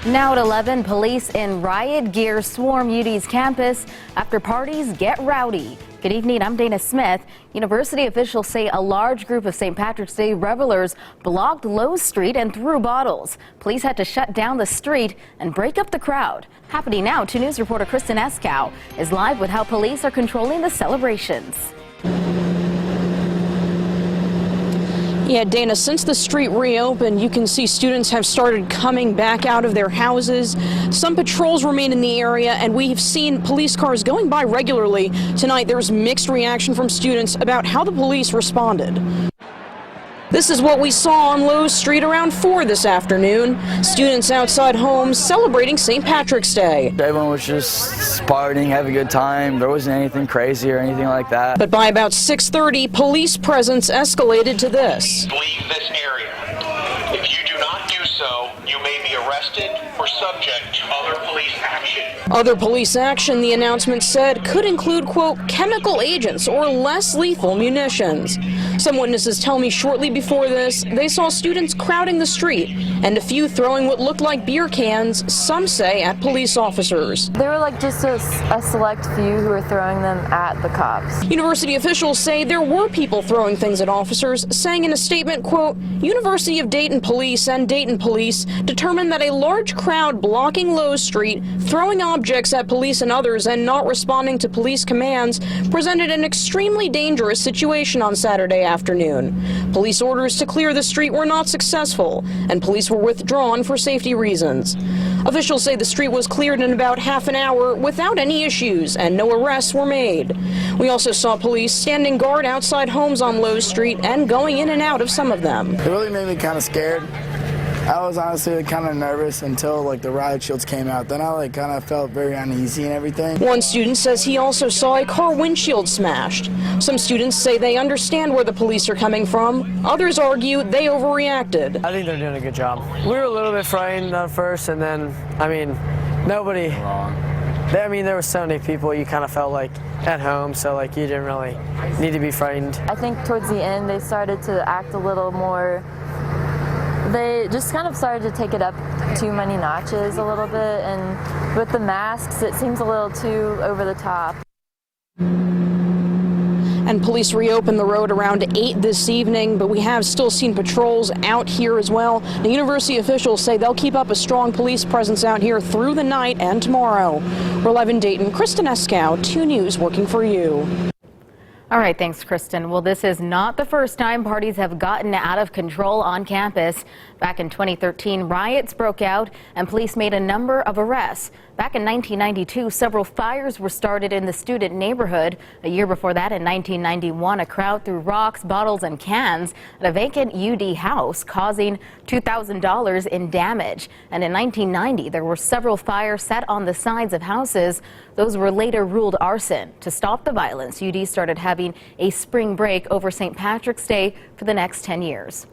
Now at 11, police in riot gear swarm UD's campus after parties get rowdy. Good evening, I'm Dana Smith. University officials say a large group of St. Patrick's Day revelers blocked Lowe Street and threw bottles. Police had to shut down the street and break up the crowd. Happening now, 2 News reporter Kristen Eskow is live with how police are controlling the celebrations. Yeah, Dana, since the street reopened, you can see students have started coming back out of their houses. Some patrols remain in the area, and we've seen police cars going by regularly. Tonight, there's mixed reaction from students about how the police responded. This is what we saw on Lowe Street around 4 this afternoon. Students outside homes celebrating St. Patrick's Day. Everyone was just partying, having a good time. There wasn't anything crazy or anything like that. But by about 6:30, police presence escalated to this. Leave this area. If you do not do so, you may be arrested or subject to other police action. Other police action, the announcement said, could include, quote, chemical agents or less lethal munitions. Some witnesses tell me shortly before this, they saw students crowding the street and a few throwing what looked like beer cans, some say at police officers. They were like just a select few who were throwing them at the cops. University officials say there were people throwing things at officers, saying in a statement, quote, University of Dayton Police and Dayton Police determined that a large crowd blocking Lowe Street, throwing objects at police and others, and not responding to police commands presented an extremely dangerous situation on Saturday afternoon. Police orders to clear the street were not successful, and police were withdrawn for safety reasons. Officials say the street was cleared in about half an hour without any issues, and no arrests were made. We also saw police standing guard outside homes on Lowe Street and going in and out of some of them. It really made me kind of scared. I was honestly kind of nervous until the riot shields came out. Then I kind of felt very uneasy and everything. One student says he also saw a car windshield smashed. Some students say they understand where the police are coming from. Others argue they overreacted. I think they're doing a good job. We were a little bit frightened at first, and then, nobody. There were so many people you kind of felt like at home, so you didn't really need to be frightened. I think towards the end they started to act a little more. They just kind of started to take it up too many notches a little bit, and with the masks it seems a little too over the top. And police reopened the road around 8 this evening, but we have still seen patrols out here as well. The university officials say they'll keep up a strong police presence out here through the night and tomorrow. We're live in Dayton. Kristen Eskow, 2 News, working for you. All right, thanks, Kristen. Well, this is not the first time parties have gotten out of control on campus. Back in 2013, riots broke out and police made a number of arrests. Back in 1992, several fires were started in the student neighborhood. A year before that, in 1991, a crowd threw rocks, bottles, and cans at a vacant UD house, causing $2,000 in damage. And in 1990, there were several fires set on the sides of houses. Those were later ruled arson. To stop the violence, UD started having a spring break over St. Patrick's Day for the next 10 years.